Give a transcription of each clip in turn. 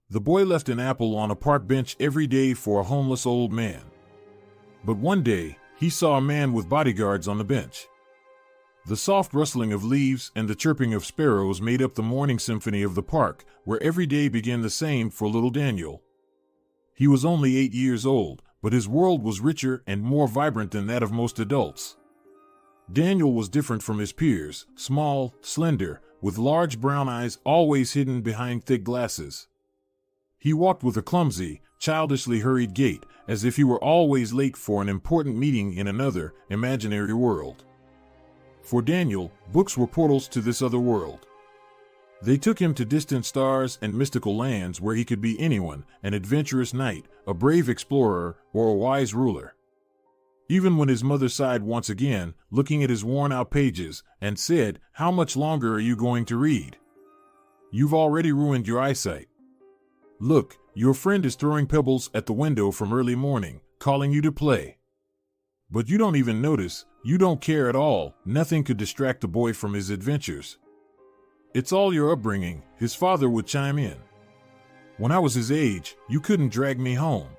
The boy left an apple on a park bench every day for a homeless old man. But one day, he saw a man with bodyguards on the bench. The soft rustling of leaves and the chirping of sparrows made up the morning symphony of the park, where every day began the same for little Daniel. He was only 8 years old, but his world was richer and more vibrant than that of most adults. Daniel was different from his peers, small, slender, with large brown eyes always hidden behind thick glasses. He walked with a clumsy, childishly hurried gait, as if he were always late for an important meeting in another, imaginary world. For Daniel, books were portals to this other world. They took him to distant stars and mystical lands where he could be anyone, an adventurous knight, a brave explorer, or a wise ruler. Even when his mother sighed once again, looking at his worn-out pages, and said, "How much longer are you going to read? You've already ruined your eyesight. Look, your friend is throwing pebbles at the window from early morning, calling you to play." But you don't even notice, you don't care at all, nothing could distract the boy from his adventures. "It's all your upbringing," his father would chime in. "When I was his age, you couldn't drag me home.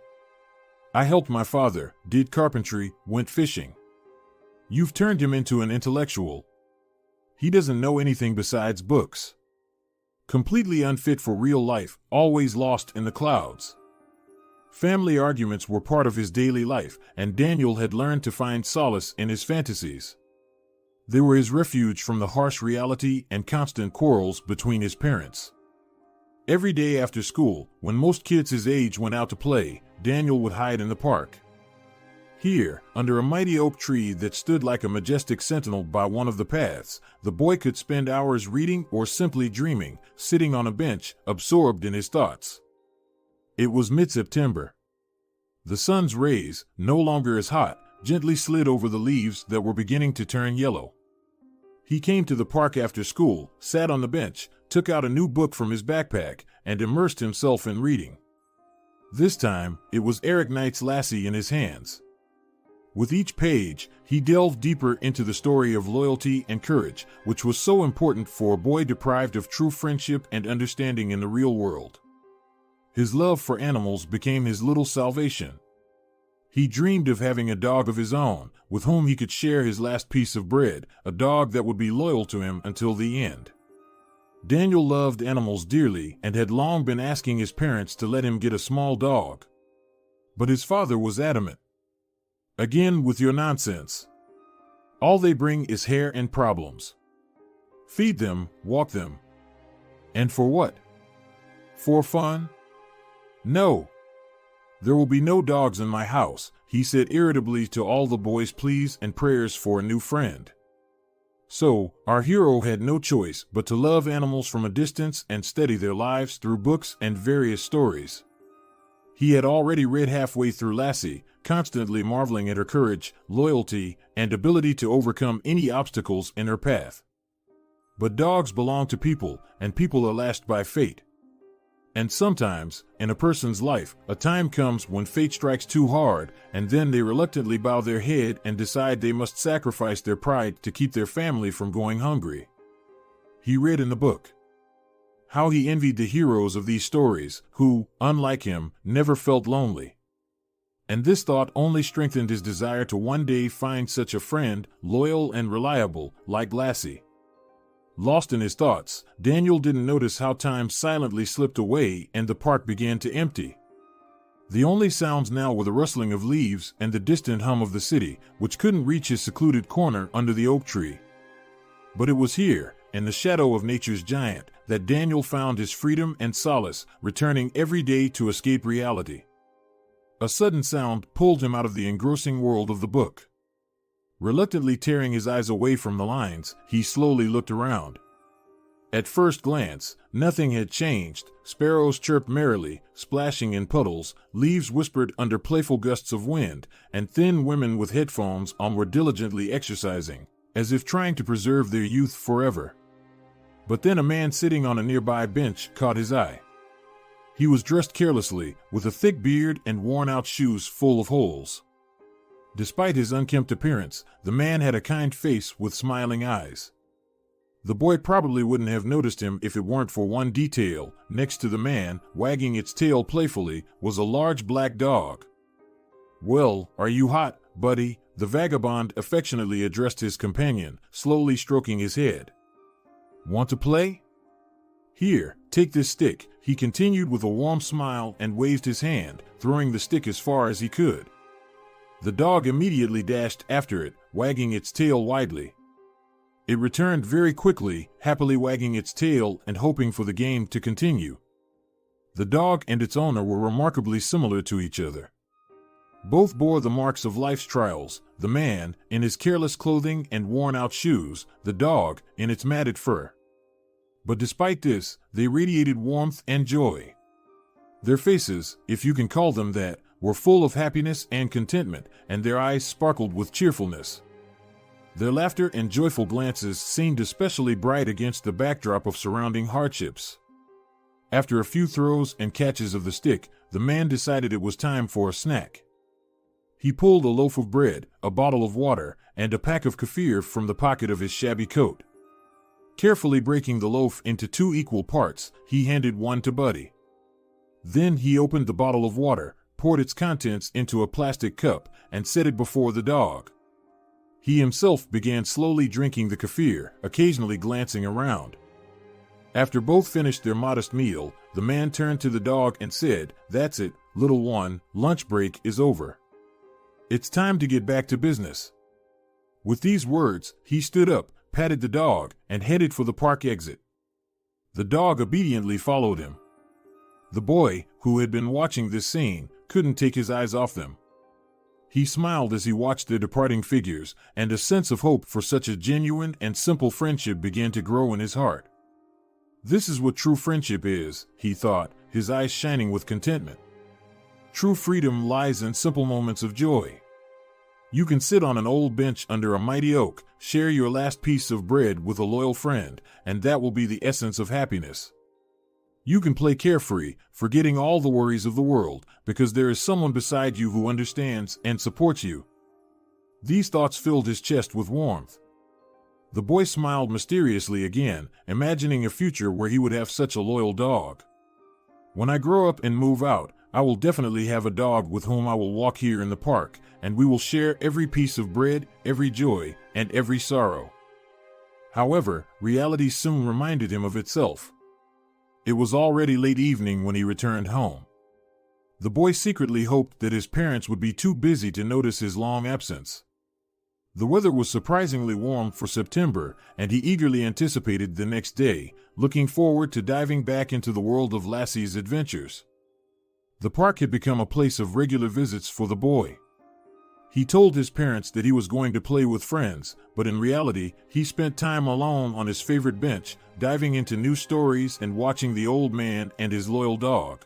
I helped my father, did carpentry, went fishing. You've turned him into an intellectual. He doesn't know anything besides books. Completely unfit for real life, always lost in the clouds." Family arguments were part of his daily life, and Daniel had learned to find solace in his fantasies. They were his refuge from the harsh reality and constant quarrels between his parents. Every day after school, when most kids his age went out to play, Daniel would hide in the park. Here, under a mighty oak tree that stood like a majestic sentinel by one of the paths, the boy could spend hours reading or simply dreaming, sitting on a bench, absorbed in his thoughts. It was mid-September. The sun's rays, no longer as hot, gently slid over the leaves that were beginning to turn yellow. He came to the park after school, sat on the bench, took out a new book from his backpack, and immersed himself in reading. This time, it was Eric Knight's Lassie in his hands. With each page, he delved deeper into the story of loyalty and courage, which was so important for a boy deprived of true friendship and understanding in the real world. His love for animals became his little salvation. He dreamed of having a dog of his own, with whom he could share his last piece of bread, a dog that would be loyal to him until the end. Daniel loved animals dearly and had long been asking his parents to let him get a small dog. But his father was adamant. "Again with your nonsense. All they bring is hair and problems. Feed them, walk them. And for what? For fun? No. There will be no dogs in my house," he said irritably to all the boys' pleas and prayers for a new friend. So, our hero had no choice but to love animals from a distance and study their lives through books and various stories. He had already read halfway through Lassie, constantly marveling at her courage, loyalty, and ability to overcome any obstacles in her path. But dogs belong to people, and people are lashed by fate. And sometimes, in a person's life, a time comes when fate strikes too hard, and then they reluctantly bow their head and decide they must sacrifice their pride to keep their family from going hungry. He read in the book how he envied the heroes of these stories, who, unlike him, never felt lonely. And this thought only strengthened his desire to one day find such a friend, loyal and reliable, like Lassie. Lost in his thoughts, Daniel didn't notice how time silently slipped away and the park began to empty. The only sounds now were the rustling of leaves and the distant hum of the city, which couldn't reach his secluded corner under the oak tree. But it was here, in the shadow of nature's giant, that Daniel found his freedom and solace, returning every day to escape reality. A sudden sound pulled him out of the engrossing world of the book. Reluctantly tearing his eyes away from the lines, he slowly looked around. At first glance, nothing had changed. Sparrows chirped merrily, splashing in puddles, leaves whispered under playful gusts of wind, and thin women with headphones on were diligently exercising, as if trying to preserve their youth forever. But then a man sitting on a nearby bench caught his eye. He was dressed carelessly, with a thick beard and worn-out shoes full of holes. Despite his unkempt appearance, the man had a kind face with smiling eyes. The boy probably wouldn't have noticed him if it weren't for one detail. Next to the man, wagging its tail playfully, was a large black dog. "Well, are you hot, buddy?" the vagabond affectionately addressed his companion, slowly stroking his head. "Want to play? Here, take this stick," he continued with a warm smile and waved his hand, throwing the stick as far as he could. The dog immediately dashed after it, wagging its tail widely. It returned very quickly, happily wagging its tail and hoping for the game to continue. The dog and its owner were remarkably similar to each other. Both bore the marks of life's trials, the man in his careless clothing and worn-out shoes, the dog in its matted fur. But despite this, they radiated warmth and joy. Their faces, if you can call them that, were full of happiness and contentment, and their eyes sparkled with cheerfulness. Their laughter and joyful glances seemed especially bright against the backdrop of surrounding hardships. After a few throws and catches of the stick, the man decided it was time for a snack. He pulled a loaf of bread, a bottle of water, and a pack of kefir from the pocket of his shabby coat. Carefully breaking the loaf into 2 equal parts, he handed one to Buddy. Then he opened the bottle of water, poured its contents into a plastic cup, and set it before the dog. He himself began slowly drinking the kefir, occasionally glancing around. After both finished their modest meal, the man turned to the dog and said, "That's it, little one, lunch break is over. It's time to get back to business." With these words, he stood up, patted the dog, and headed for the park exit. The dog obediently followed him. The boy, who had been watching this scene, couldn't take his eyes off them. He smiled as he watched their departing figures, and a sense of hope for such a genuine and simple friendship began to grow in his heart. This is what true friendship is, he thought, his eyes shining with contentment. True freedom lies in simple moments of joy. You can sit on an old bench under a mighty oak, share your last piece of bread with a loyal friend, and that will be the essence of happiness. You can play carefree, forgetting all the worries of the world, because there is someone beside you who understands and supports you. These thoughts filled his chest with warmth. The boy smiled mysteriously again, imagining a future where he would have such a loyal dog. "When I grow up and move out, I will definitely have a dog with whom I will walk here in the park, and we will share every piece of bread, every joy, and every sorrow." However, reality soon reminded him of itself. It was already late evening when he returned home. The boy secretly hoped that his parents would be too busy to notice his long absence. The weather was surprisingly warm for September, and he eagerly anticipated the next day, looking forward to diving back into the world of Lassie's adventures. The park had become a place of regular visits for the boy. He told his parents that he was going to play with friends, but in reality, he spent time alone on his favorite bench, diving into new stories and watching the old man and his loyal dog.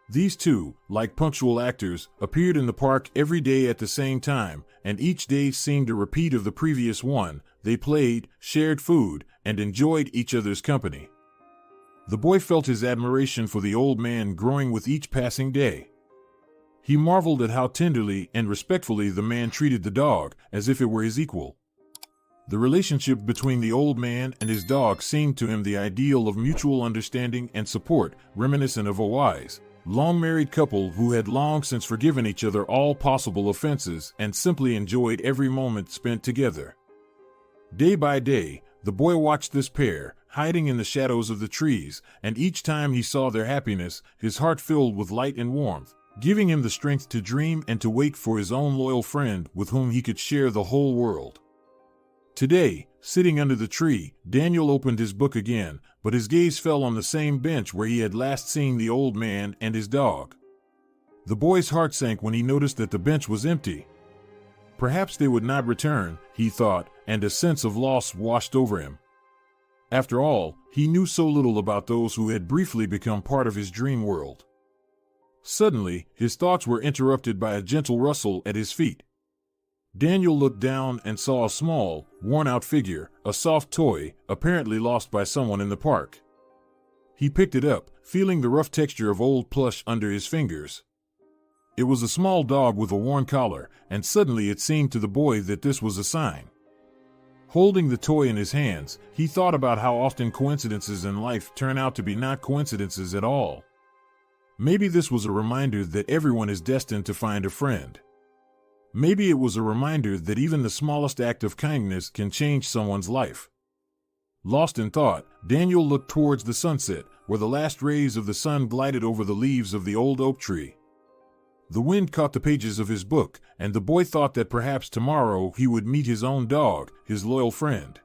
These two, like punctual actors, appeared in the park every day at the same time, and each day seemed a repeat of the previous one. They played, shared food, and enjoyed each other's company. The boy felt his admiration for the old man growing with each passing day. He marveled at how tenderly and respectfully the man treated the dog, as if it were his equal. The relationship between the old man and his dog seemed to him the ideal of mutual understanding and support, reminiscent of a wise, long-married couple who had long since forgiven each other all possible offenses and simply enjoyed every moment spent together. Day by day, the boy watched this pair, hiding in the shadows of the trees, and each time he saw their happiness, his heart filled with light and warmth, giving him the strength to dream and to wait for his own loyal friend with whom he could share the whole world. Today, sitting under the tree, Daniel opened his book again, but his gaze fell on the same bench where he had last seen the old man and his dog. The boy's heart sank when he noticed that the bench was empty. Perhaps they would not return, he thought, and a sense of loss washed over him. After all, he knew so little about those who had briefly become part of his dream world. Suddenly, his thoughts were interrupted by a gentle rustle at his feet. Daniel looked down and saw a small, worn-out figure, a soft toy, apparently lost by someone in the park. He picked it up, feeling the rough texture of old plush under his fingers. It was a small dog with a worn collar, and suddenly it seemed to the boy that this was a sign. Holding the toy in his hands, he thought about how often coincidences in life turn out to be not coincidences at all. Maybe this was a reminder that everyone is destined to find a friend. Maybe it was a reminder that even the smallest act of kindness can change someone's life. Lost in thought, Daniel looked towards the sunset, where the last rays of the sun glided over the leaves of the old oak tree. The wind caught the pages of his book, and the boy thought that perhaps tomorrow he would meet his own dog, his loyal friend.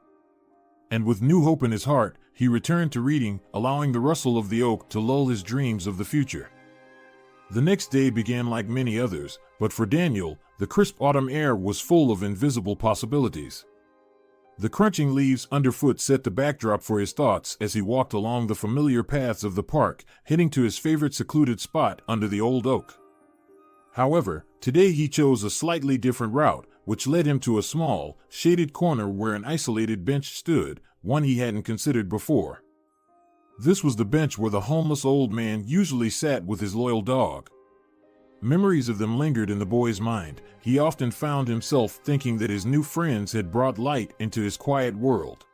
And with new hope in his heart, he returned to reading, allowing the rustle of the oak to lull his dreams of the future. The next day began like many others, but for Daniel, the crisp autumn air was full of invisible possibilities. The crunching leaves underfoot set the backdrop for his thoughts as he walked along the familiar paths of the park, heading to his favorite secluded spot under the old oak. However, today he chose a slightly different route, which led him to a small, shaded corner where an isolated bench stood, one he hadn't considered before. This was the bench where the homeless old man usually sat with his loyal dog. Memories of them lingered in the boy's mind. He often found himself thinking that his new friends had brought light into his quiet world.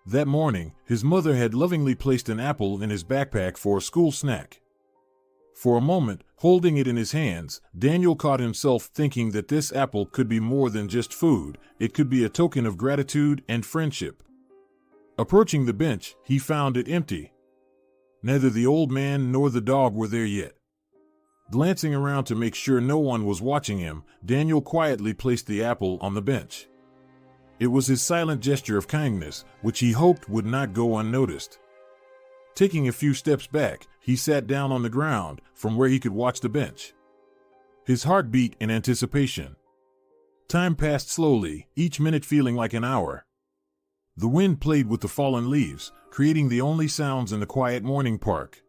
That morning, his mother had lovingly placed an apple in his backpack for a school snack. For a moment, holding it in his hands, Daniel caught himself thinking that this apple could be more than just food. It could be a token of gratitude and friendship. Approaching the bench, he found it empty. Neither the old man nor the dog were there yet. Glancing around to make sure no one was watching him, Daniel quietly placed the apple on the bench. It was his silent gesture of kindness, which he hoped would not go unnoticed. Taking a few steps back, he sat down on the ground, from where he could watch the bench. His heart beat in anticipation. Time passed slowly, each minute feeling like an hour. The wind played with the fallen leaves, creating the only sounds in the quiet morning park.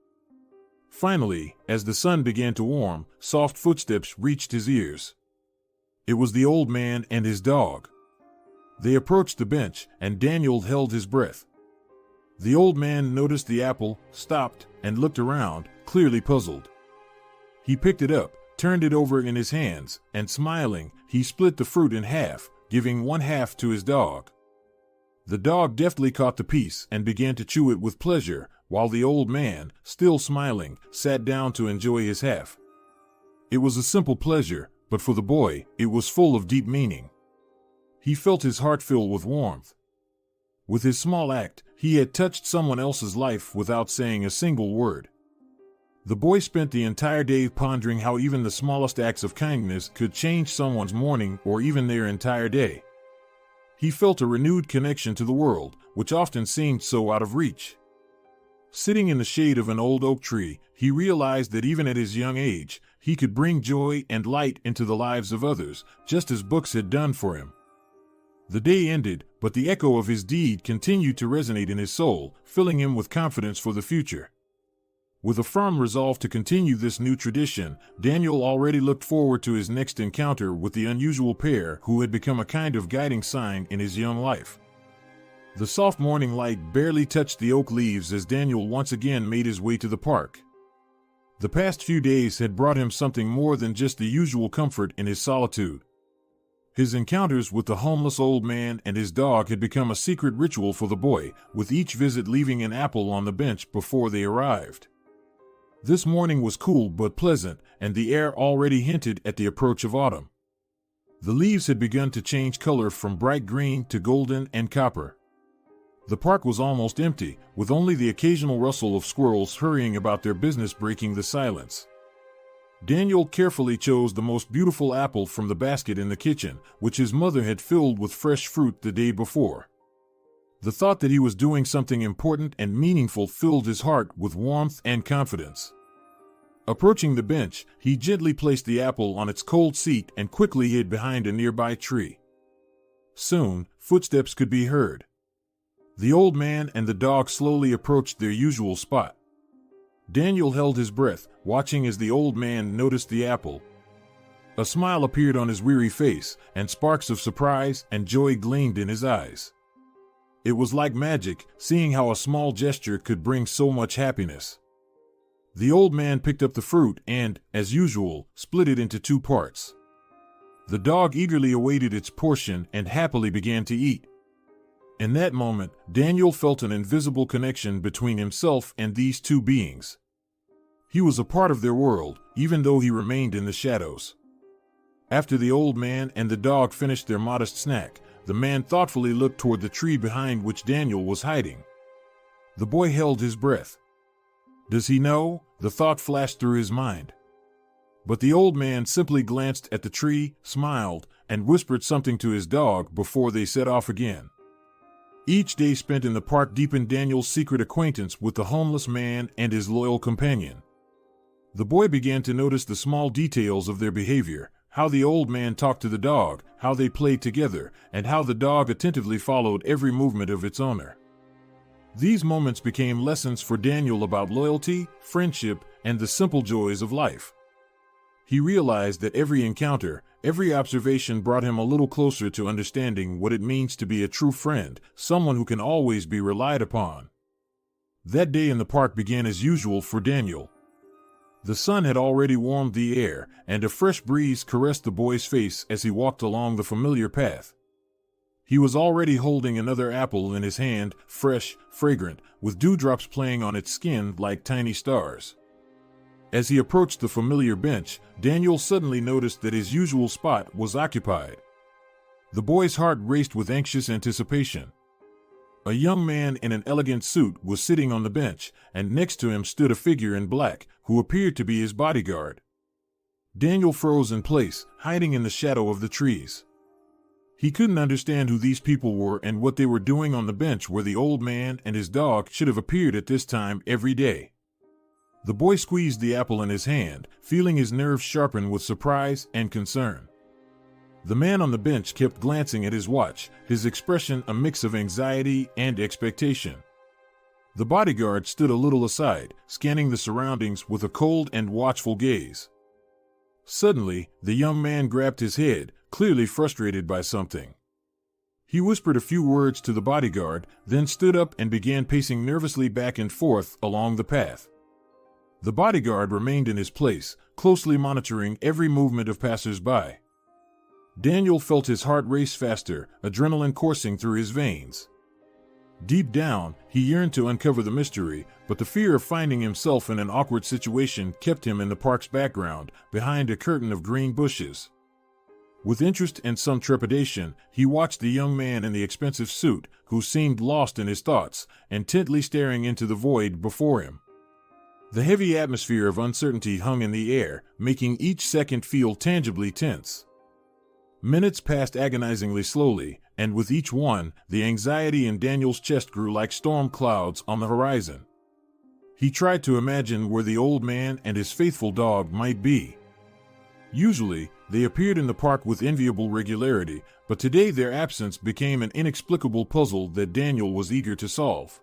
Finally, as the sun began to warm, soft footsteps reached his ears. It was the old man and his dog. They approached the bench, and Daniel held his breath. The old man noticed the apple, stopped, and looked around, clearly puzzled. He picked it up, turned it over in his hands, and smiling, he split the fruit in half, giving one half to his dog. The dog deftly caught the piece and began to chew it with pleasure, while the old man, still smiling, sat down to enjoy his half. It was a simple pleasure, but for the boy, it was full of deep meaning. He felt his heart fill with warmth. With his small act, he had touched someone else's life without saying a single word. The boy spent the entire day pondering how even the smallest acts of kindness could change someone's morning or even their entire day. He felt a renewed connection to the world, which often seemed so out of reach. Sitting in the shade of an old oak tree, he realized that even at his young age, he could bring joy and light into the lives of others, just as books had done for him. The day ended, but the echo of his deed continued to resonate in his soul, filling him with confidence for the future. With a firm resolve to continue this new tradition, Daniel already looked forward to his next encounter with the unusual pair who had become a kind of guiding sign in his young life. The soft morning light barely touched the oak leaves as Daniel once again made his way to the park. The past few days had brought him something more than just the usual comfort in his solitude. His encounters with the homeless old man and his dog had become a secret ritual for the boy, with each visit leaving an apple on the bench before they arrived. This morning was cool but pleasant, and the air already hinted at the approach of autumn. The leaves had begun to change color from bright green to golden and copper. The park was almost empty, with only the occasional rustle of squirrels hurrying about their business breaking the silence. Daniel carefully chose the most beautiful apple from the basket in the kitchen, which his mother had filled with fresh fruit the day before. The thought that he was doing something important and meaningful filled his heart with warmth and confidence. Approaching the bench, he gently placed the apple on its cold seat and quickly hid behind a nearby tree. Soon, footsteps could be heard. The old man and the dog slowly approached their usual spot. Daniel held his breath, watching as the old man noticed the apple. A smile appeared on his weary face, and sparks of surprise and joy gleamed in his eyes. It was like magic, seeing how a small gesture could bring so much happiness. The old man picked up the fruit and, as usual, split it into 2 parts. The dog eagerly awaited its portion and happily began to eat. In that moment, Daniel felt an invisible connection between himself and these two beings. He was a part of their world, even though he remained in the shadows. After the old man and the dog finished their modest snack, the man thoughtfully looked toward the tree behind which Daniel was hiding. The boy held his breath. Does he know? The thought flashed through his mind. But the old man simply glanced at the tree, smiled, and whispered something to his dog before they set off again. Each day spent in the park deepened Daniel's secret acquaintance with the homeless man and his loyal companion. The boy began to notice the small details of their behavior, how the old man talked to the dog, how they played together, and how the dog attentively followed every movement of its owner. These moments became lessons for Daniel about loyalty, friendship, and the simple joys of life. He realized that every encounter, every observation brought him a little closer to understanding what it means to be a true friend, someone who can always be relied upon. That day in the park began as usual for Daniel. The sun had already warmed the air, and a fresh breeze caressed the boy's face as he walked along the familiar path. He was already holding another apple in his hand, fresh, fragrant, with dewdrops playing on its skin like tiny stars. As he approached the familiar bench, Daniel suddenly noticed that his usual spot was occupied. The boy's heart raced with anxious anticipation. A young man in an elegant suit was sitting on the bench, and next to him stood a figure in black, who appeared to be his bodyguard. Daniel froze in place, hiding in the shadow of the trees. He couldn't understand who these people were and what they were doing on the bench where the old man and his dog should have appeared at this time every day. The boy squeezed the apple in his hand, feeling his nerves sharpen with surprise and concern. The man on the bench kept glancing at his watch, his expression a mix of anxiety and expectation. The bodyguard stood a little aside, scanning the surroundings with a cold and watchful gaze. Suddenly, the young man grabbed his head, clearly frustrated by something. He whispered a few words to the bodyguard, then stood up and began pacing nervously back and forth along the path. The bodyguard remained in his place, closely monitoring every movement of passers-by. Daniel felt his heart race faster, adrenaline coursing through his veins. Deep down, he yearned to uncover the mystery, but the fear of finding himself in an awkward situation kept him in the park's background, behind a curtain of green bushes. With interest and some trepidation, he watched the young man in the expensive suit, who seemed lost in his thoughts, intently staring into the void before him. The heavy atmosphere of uncertainty hung in the air, making each second feel tangibly tense. Minutes passed agonizingly slowly, and with each one, the anxiety in Daniel's chest grew like storm clouds on the horizon. He tried to imagine where the old man and his faithful dog might be. Usually, they appeared in the park with enviable regularity, but today their absence became an inexplicable puzzle that Daniel was eager to solve.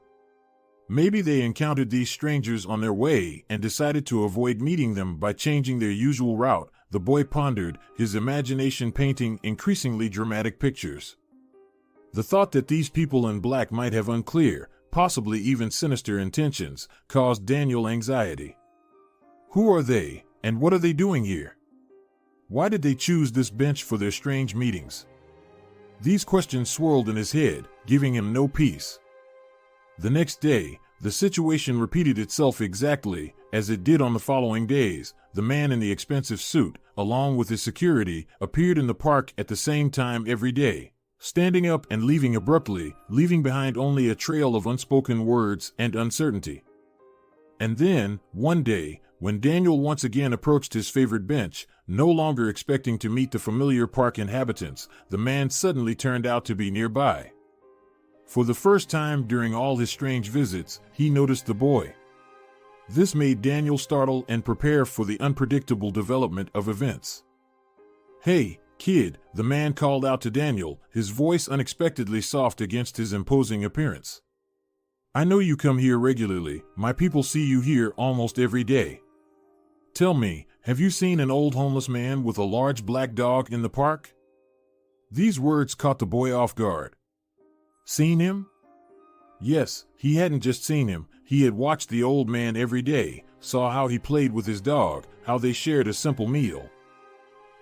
Maybe they encountered these strangers on their way and decided to avoid meeting them by changing their usual route, the boy pondered, his imagination painting increasingly dramatic pictures. The thought that these people in black might have unclear, possibly even sinister intentions, caused Daniel anxiety. Who are they, and what are they doing here? Why did they choose this bench for their strange meetings? These questions swirled in his head, giving him no peace. The next day, the situation repeated itself exactly as it did on the following days. The man in the expensive suit, along with his security, appeared in the park at the same time every day, standing up and leaving abruptly, leaving behind only a trail of unspoken words and uncertainty. And then, one day, when Daniel once again approached his favorite bench, no longer expecting to meet the familiar park inhabitants, the man suddenly turned out to be nearby. For the first time during all his strange visits, he noticed the boy. This made Daniel startle and prepare for the unpredictable development of events. "Hey, kid," the man called out to Daniel, his voice unexpectedly soft against his imposing appearance. "I know you come here regularly, my people see you here almost every day. Tell me, have you seen an old homeless man with a large black dog in the park?" These words caught the boy off guard. Seen him? Yes, he hadn't just seen him, he had watched the old man every day, saw how he played with his dog, how they shared a simple meal.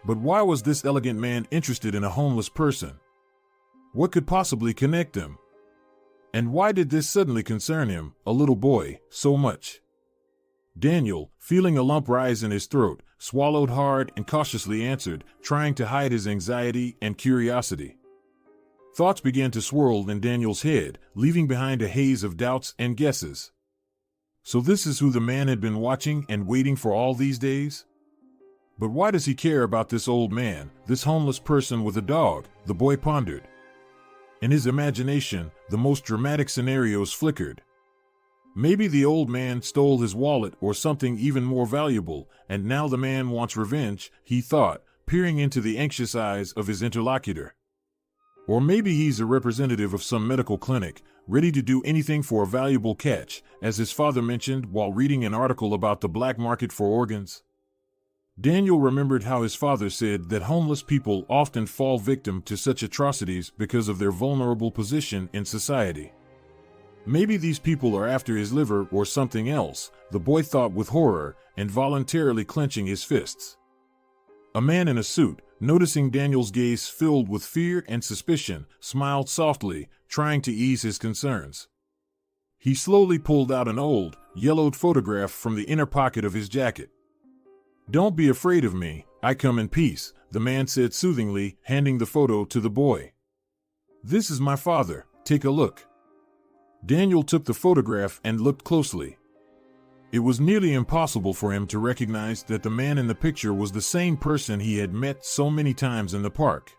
But why was this elegant man interested in a homeless person? What could possibly connect them? And why did this suddenly concern him, a little boy, so much? Daniel, feeling a lump rise in his throat, swallowed hard and cautiously answered, trying to hide his anxiety and curiosity. Thoughts began to swirl in Daniel's head, leaving behind a haze of doubts and guesses. So this is who the man had been watching and waiting for all these days? But why does he care about this old man, this homeless person with a dog? The boy pondered. In his imagination, the most dramatic scenarios flickered. Maybe the old man stole his wallet or something even more valuable, and now the man wants revenge, he thought, peering into the anxious eyes of his interlocutor. Or maybe he's a representative of some medical clinic, ready to do anything for a valuable catch, as his father mentioned while reading an article about the black market for organs. Daniel remembered how his father said that homeless people often fall victim to such atrocities because of their vulnerable position in society. Maybe these people are after his liver or something else, the boy thought with horror, involuntarily clenching his fists. A man in a suit, noticing Daniel's gaze filled with fear and suspicion, smiled softly, trying to ease his concerns. He slowly pulled out an old, yellowed photograph from the inner pocket of his jacket. "Don't be afraid of me, I come in peace," the man said soothingly, handing the photo to the boy. "This is my father, take a look." Daniel took the photograph and looked closely. It was nearly impossible for him to recognize that the man in the picture was the same person he had met so many times in the park.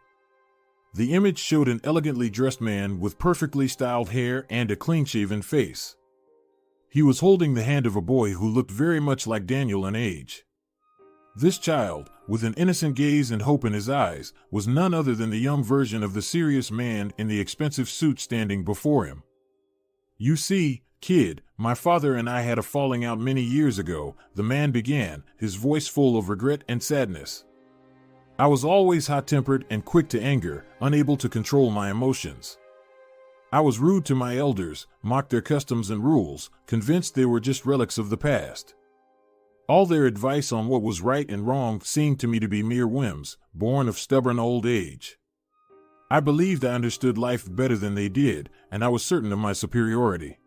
The image showed an elegantly dressed man with perfectly styled hair and a clean-shaven face. He was holding the hand of a boy who looked very much like Daniel in age. This child, with an innocent gaze and hope in his eyes, was none other than the young version of the serious man in the expensive suit standing before him. "You see, kid, my father and I had a falling out many years ago," the man began, his voice full of regret and sadness. "I was always hot-tempered and quick to anger, unable to control my emotions. I was rude to my elders, mocked their customs and rules, convinced they were just relics of the past. All their advice on what was right and wrong seemed to me to be mere whims, born of stubborn old age. I believed I understood life better than they did, and I was certain of my superiority."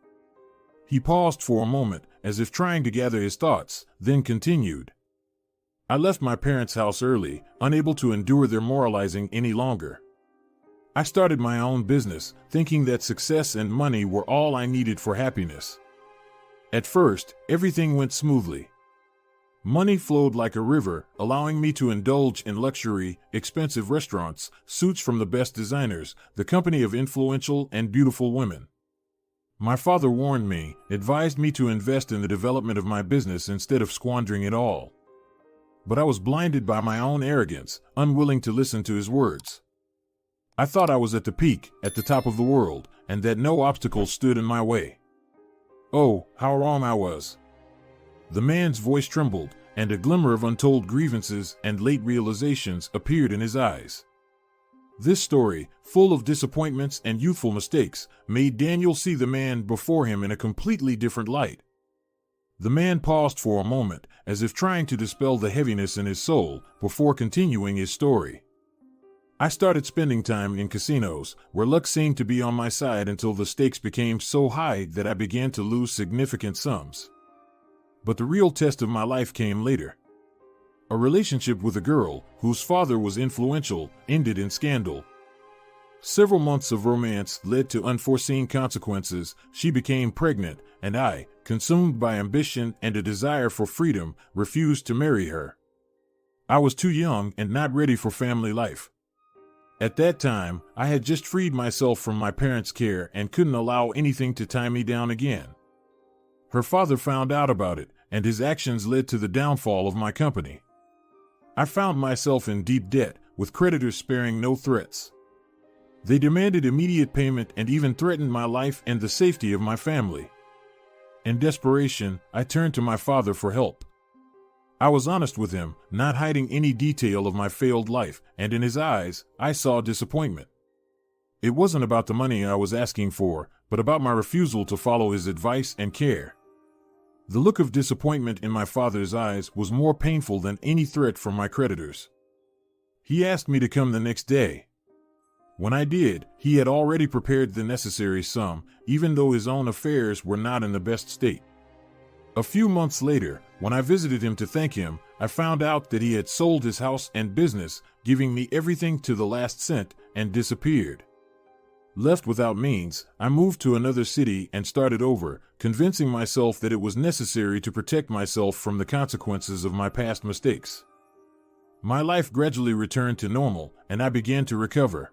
He paused for a moment, as if trying to gather his thoughts, then continued. "I left my parents' house early, unable to endure their moralizing any longer. I started my own business, thinking that success and money were all I needed for happiness. At first, everything went smoothly. Money flowed like a river, allowing me to indulge in luxury, expensive restaurants, suits from the best designers, the company of influential and beautiful women. My father warned me, advised me to invest in the development of my business instead of squandering it all. But I was blinded by my own arrogance, unwilling to listen to his words. I thought I was at the peak, at the top of the world, and that no obstacle stood in my way. Oh, how wrong I was." The man's voice trembled, and a glimmer of untold grievances and late realizations appeared in his eyes. This story, full of disappointments and youthful mistakes, made Daniel see the man before him in a completely different light. The man paused for a moment, as if trying to dispel the heaviness in his soul, before continuing his story. "I started spending time in casinos, where luck seemed to be on my side until the stakes became so high that I began to lose significant sums. But the real test of my life came later. A relationship with a girl, whose father was influential, ended in scandal. Several months of romance led to unforeseen consequences. She became pregnant, and I, consumed by ambition and a desire for freedom, refused to marry her. I was too young and not ready for family life. At that time, I had just freed myself from my parents' care and couldn't allow anything to tie me down again. Her father found out about it, and his actions led to the downfall of my company. I found myself in deep debt, with creditors sparing no threats. They demanded immediate payment and even threatened my life and the safety of my family. In desperation, I turned to my father for help. I was honest with him, not hiding any detail of my failed life, and in his eyes, I saw disappointment. It wasn't about the money I was asking for, but about my refusal to follow his advice and care. The look of disappointment in my father's eyes was more painful than any threat from my creditors. He asked me to come the next day. When I did, he had already prepared the necessary sum, even though his own affairs were not in the best state. A few months later, when I visited him to thank him, I found out that he had sold his house and business, giving me everything to the last cent, and disappeared. Left without means, I moved to another city and started over, convincing myself that it was necessary to protect myself from the consequences of my past mistakes. My life gradually returned to normal, and I began to recover.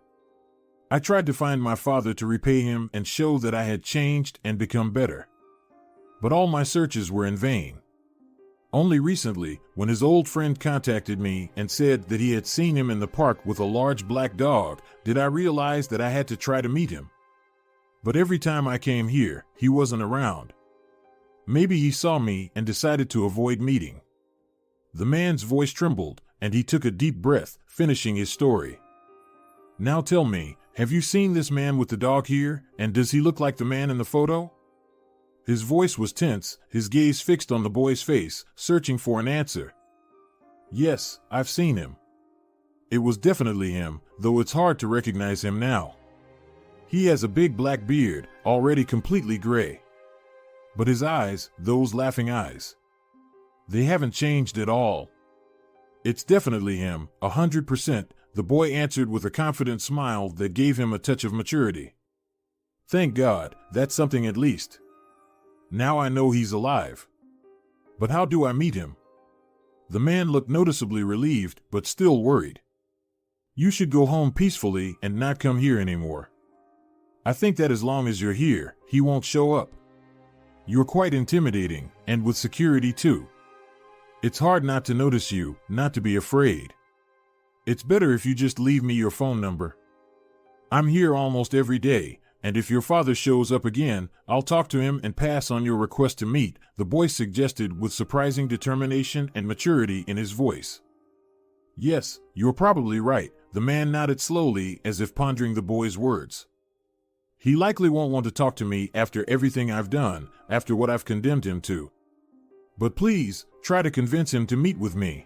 I tried to find my father to repay him and show that I had changed and become better. But all my searches were in vain. Only recently, when his old friend contacted me and said that he had seen him in the park with a large black dog, did I realize that I had to try to meet him. But every time I came here, he wasn't around. Maybe he saw me and decided to avoid meeting. The man's voice trembled, and he took a deep breath, finishing his story. Now tell me, have you seen this man with the dog here, and does he look like the man in the photo? His voice was tense, his gaze fixed on the boy's face, searching for an answer. Yes, I've seen him. It was definitely him, though it's hard to recognize him now. He has a big black beard, already completely gray. But his eyes, those laughing eyes, they haven't changed at all. It's definitely him, 100%, the boy answered with a confident smile that gave him a touch of maturity. Thank God, that's something at least. Now I know he's alive. But how do I meet him? The man looked noticeably relieved, but still worried. You should go home peacefully and not come here anymore. I think that as long as you're here, he won't show up. You're quite intimidating, and with security too. It's hard not to notice you, not to be afraid. It's better if you just leave me your phone number. I'm here almost every day, and if your father shows up again, I'll talk to him and pass on your request to meet, the boy suggested with surprising determination and maturity in his voice. Yes, you're probably right, the man nodded slowly as if pondering the boy's words. He likely won't want to talk to me after everything I've done, after what I've condemned him to. But please, try to convince him to meet with me.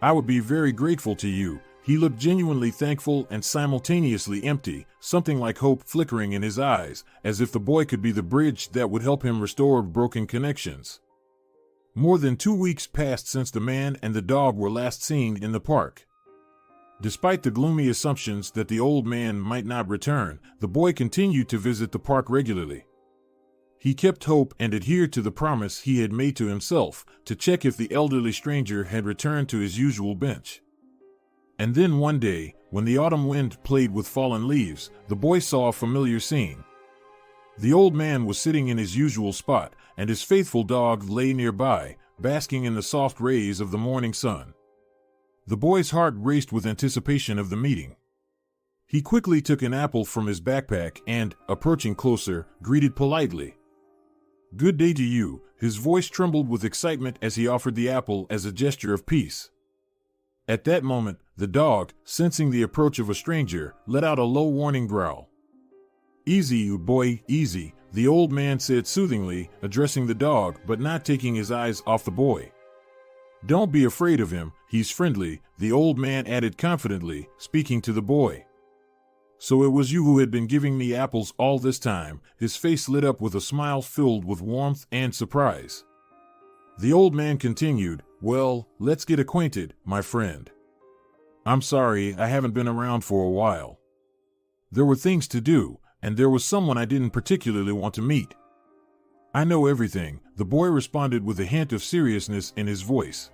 I would be very grateful to you. He looked genuinely thankful and simultaneously empty, something like hope flickering in his eyes, as if the boy could be the bridge that would help him restore broken connections. More than 2 weeks passed since the man and the dog were last seen in the park. Despite the gloomy assumptions that the old man might not return, the boy continued to visit the park regularly. He kept hope and adhered to the promise he had made to himself to check if the elderly stranger had returned to his usual bench. And then one day, when the autumn wind played with fallen leaves, the boy saw a familiar scene. The old man was sitting in his usual spot, and his faithful dog lay nearby, basking in the soft rays of the morning sun. The boy's heart raced with anticipation of the meeting. He quickly took an apple from his backpack and, approaching closer, greeted politely. "Good day to you." His voice trembled with excitement as he offered the apple as a gesture of peace. At that moment, the dog, sensing the approach of a stranger, let out a low warning growl. "Easy, you boy, easy," the old man said soothingly, addressing the dog but not taking his eyes off the boy. "Don't be afraid of him, he's friendly," the old man added confidently, speaking to the boy. "So it was you who had been giving me apples all this time," his face lit up with a smile filled with warmth and surprise. The old man continued, "Well, let's get acquainted, my friend. I'm sorry I haven't been around for a while. There were things to do, and there was someone I didn't particularly want to meet." "I know everything," the boy responded with a hint of seriousness in his voice.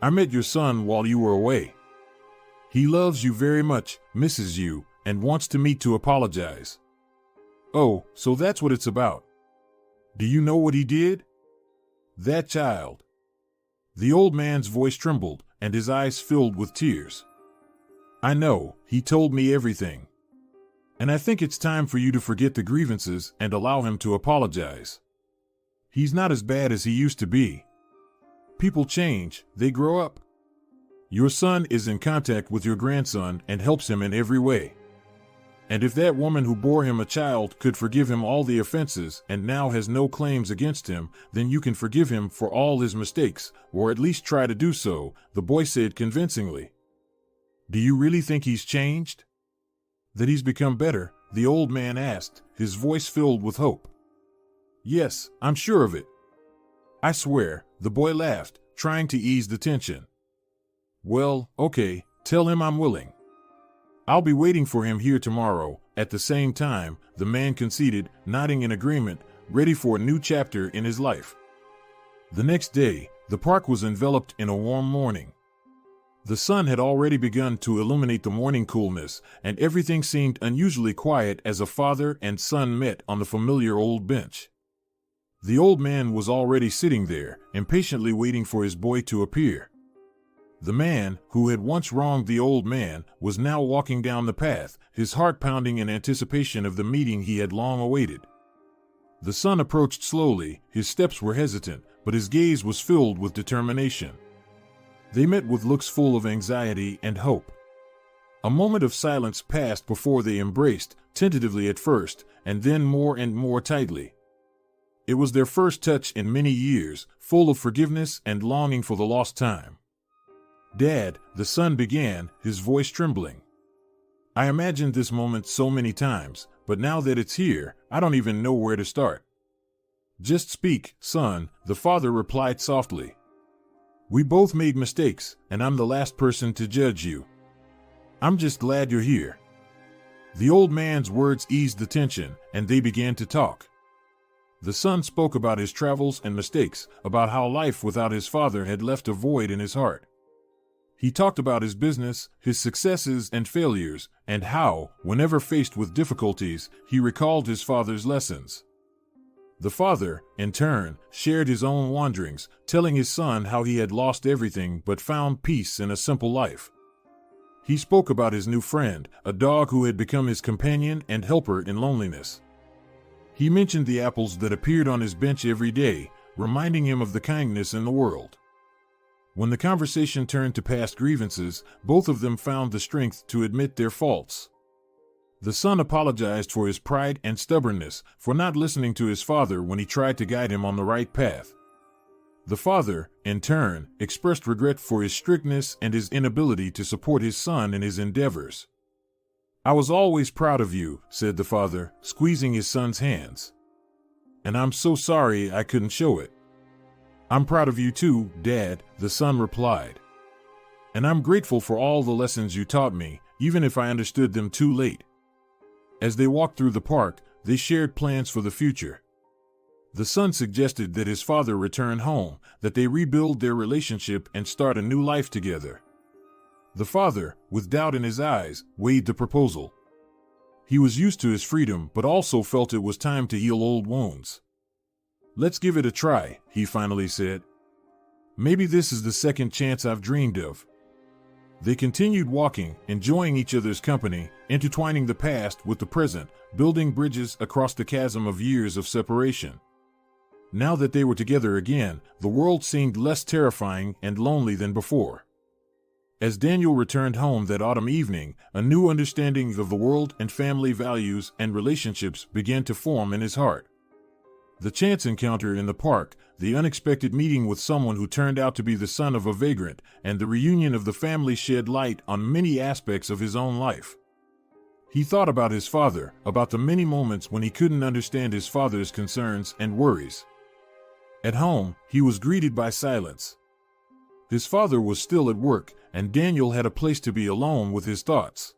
"I met your son while you were away. He loves you very much, misses you, and wants to meet to apologize." "Oh, so that's what it's about. Do you know what he did?" "That child." The old man's voice trembled, and his eyes filled with tears. "I know, he told me everything. And I think it's time for you to forget the grievances and allow him to apologize. He's not as bad as he used to be. People change, they grow up. Your son is in contact with your grandson and helps him in every way. And if that woman who bore him a child could forgive him all the offenses and now has no claims against him, then you can forgive him for all his mistakes, or at least try to do so," the boy said convincingly. "Do you really think he's changed?" That he's become better? The old man asked, his voice filled with hope. Yes, I'm sure of it. I swear, the boy laughed, trying to ease the tension. Well, okay, tell him I'm willing. I'll be waiting for him here tomorrow. At the same time, the man conceded, nodding in agreement, ready for a new chapter in his life. The next day, the park was enveloped in a warm morning. The sun had already begun to illuminate the morning coolness, and everything seemed unusually quiet as a father and son met on the familiar old bench. The old man was already sitting there, impatiently waiting for his boy to appear. The man, who had once wronged the old man, was now walking down the path, his heart pounding in anticipation of the meeting he had long awaited. The son approached slowly, his steps were hesitant, but his gaze was filled with determination. They met with looks full of anxiety and hope. A moment of silence passed before they embraced, tentatively at first, and then more and more tightly. It was their first touch in many years, full of forgiveness and longing for the lost time. Dad, the son began, his voice trembling. I imagined this moment so many times, but now that it's here, I don't even know where to start. Just speak, son, the father replied softly. We both made mistakes, and I'm the last person to judge you. I'm just glad you're here. The old man's words eased the tension, and they began to talk. The son spoke about his travels and mistakes, about how life without his father had left a void in his heart. He talked about his business, his successes and failures, and how, whenever faced with difficulties, he recalled his father's lessons. The father, in turn, shared his own wanderings, telling his son how he had lost everything but found peace in a simple life. He spoke about his new friend, a dog who had become his companion and helper in loneliness. He mentioned the apples that appeared on his bench every day, reminding him of the kindness in the world. When the conversation turned to past grievances, both of them found the strength to admit their faults. The son apologized for his pride and stubbornness, for not listening to his father when he tried to guide him on the right path. The father, in turn, expressed regret for his strictness and his inability to support his son in his endeavors. I was always proud of you, said the father, squeezing his son's hands. And I'm so sorry I couldn't show it. I'm proud of you too, Dad, the son replied. And I'm grateful for all the lessons you taught me, even if I understood them too late. As they walked through the park, they shared plans for the future. The son suggested that his father return home, that they rebuild their relationship and start a new life together. The father, with doubt in his eyes, weighed the proposal. He was used to his freedom but also felt it was time to heal old wounds. Let's give it a try, he finally said. Maybe this is the second chance I've dreamed of. They continued walking, enjoying each other's company, intertwining the past with the present, building bridges across the chasm of years of separation. Now that they were together again, the world seemed less terrifying and lonely than before. As Daniel returned home that autumn evening, a new understanding of the world and family values and relationships began to form in his heart. The chance encounter in the park, the unexpected meeting with someone who turned out to be the son of a vagrant, and the reunion of the family shed light on many aspects of his own life. He thought about his father, about the many moments when he couldn't understand his father's concerns and worries. At home, he was greeted by silence. His father was still at work, and Daniel had a place to be alone with his thoughts.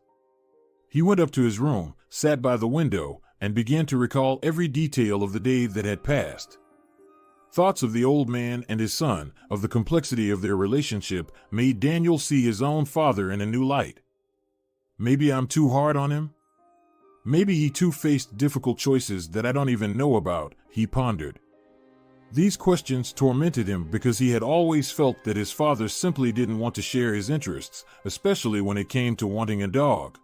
He went up to his room, sat by the window, and began to recall every detail of the day that had passed. Thoughts of the old man and his son, of the complexity of their relationship, made Daniel see his own father in a new light. Maybe I'm too hard on him? Maybe he too faced difficult choices that I don't even know about, he pondered. These questions tormented him because he had always felt that his father simply didn't want to share his interests, especially when it came to wanting a dog.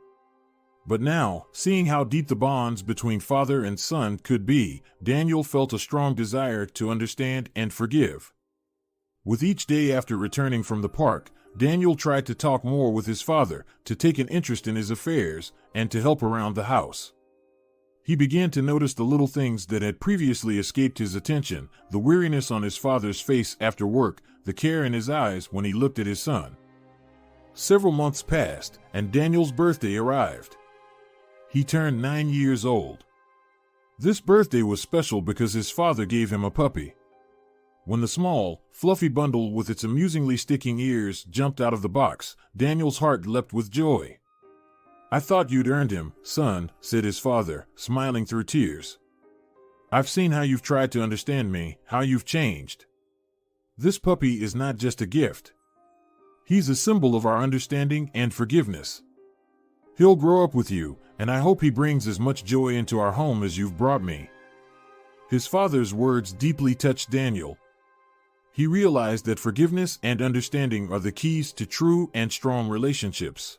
But now, seeing how deep the bonds between father and son could be, Daniel felt a strong desire to understand and forgive. With each day after returning from the park, Daniel tried to talk more with his father, to take an interest in his affairs, and to help around the house. He began to notice the little things that had previously escaped his attention, the weariness on his father's face after work, the care in his eyes when he looked at his son. Several months passed, and Daniel's birthday arrived. he turned 9 years old. This birthday was special because his father gave him a puppy. When the small, fluffy bundle with its amusingly sticking ears jumped out of the box, Daniel's heart leapt with joy. "I thought you'd earned him, son," said his father, smiling through tears. "I've seen how you've tried to understand me, how you've changed. This puppy is not just a gift. He's a symbol of our understanding and forgiveness. He'll grow up with you, and I hope he brings as much joy into our home as you've brought me." His father's words deeply touched Daniel. He realized that forgiveness and understanding are the keys to true and strong relationships.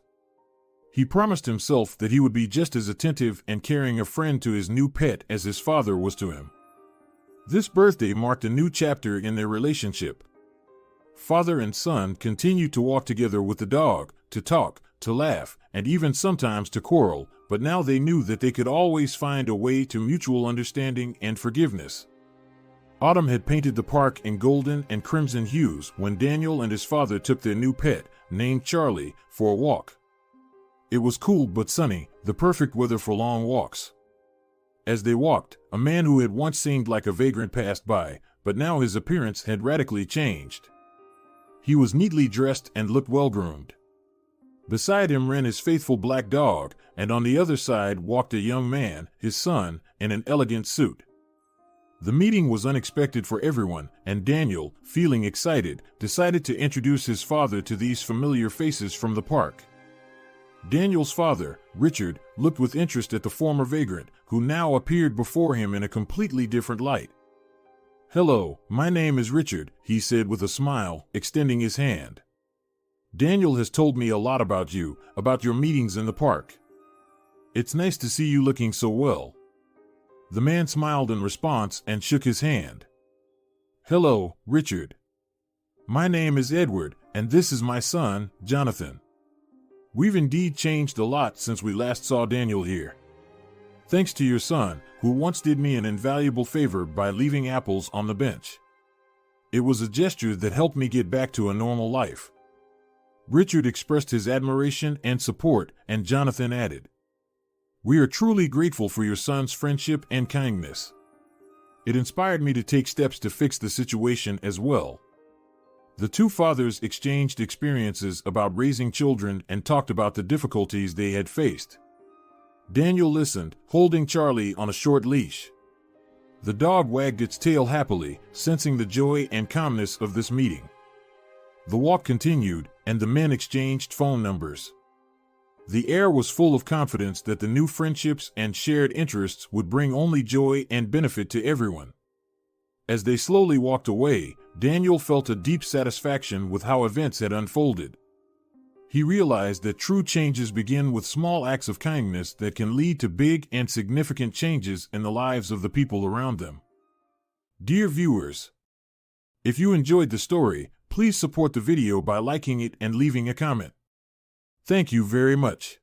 He promised himself that he would be just as attentive and caring a friend to his new pet as his father was to him. This birthday marked a new chapter in their relationship. Father and son continued to walk together with the dog, to talk, to laugh, and even sometimes to quarrel, but now they knew that they could always find a way to mutual understanding and forgiveness. Autumn had painted the park in golden and crimson hues when Daniel and his father took their new pet, named Charlie, for a walk. It was cool but sunny, the perfect weather for long walks. As they walked, a man who had once seemed like a vagrant passed by, but now his appearance had radically changed. He was neatly dressed and looked well-groomed. Beside him ran his faithful black dog, and on the other side walked a young man, his son, in an elegant suit. The meeting was unexpected for everyone, and Daniel, feeling excited, decided to introduce his father to these familiar faces from the park. Daniel's father, Richard, looked with interest at the former vagrant, who now appeared before him in a completely different light. "Hello, my name is Richard," he said with a smile, extending his hand. "Daniel has told me a lot about you, about your meetings in the park. It's nice to see you looking so well." The man smiled in response and shook his hand. "Hello, Richard. My name is Edward, and this is my son, Jonathan. We've indeed changed a lot since we last saw Daniel here. Thanks to your son, who once did me an invaluable favor by leaving apples on the bench. It was a gesture that helped me get back to a normal life." Richard expressed his admiration and support, and Jonathan added, "We are truly grateful for your son's friendship and kindness. It inspired me to take steps to fix the situation as well." The two fathers exchanged experiences about raising children and talked about the difficulties they had faced. Daniel listened, holding Charlie on a short leash. The dog wagged its tail happily, sensing the joy and calmness of this meeting. The walk continued, and the men exchanged phone numbers. The air was full of confidence that the new friendships and shared interests would bring only joy and benefit to everyone. As they slowly walked away, Daniel felt a deep satisfaction with how events had unfolded. He realized that true changes begin with small acts of kindness that can lead to big and significant changes in the lives of the people around them. Dear viewers, if you enjoyed the story, please support the video by liking it and leaving a comment. Thank you very much.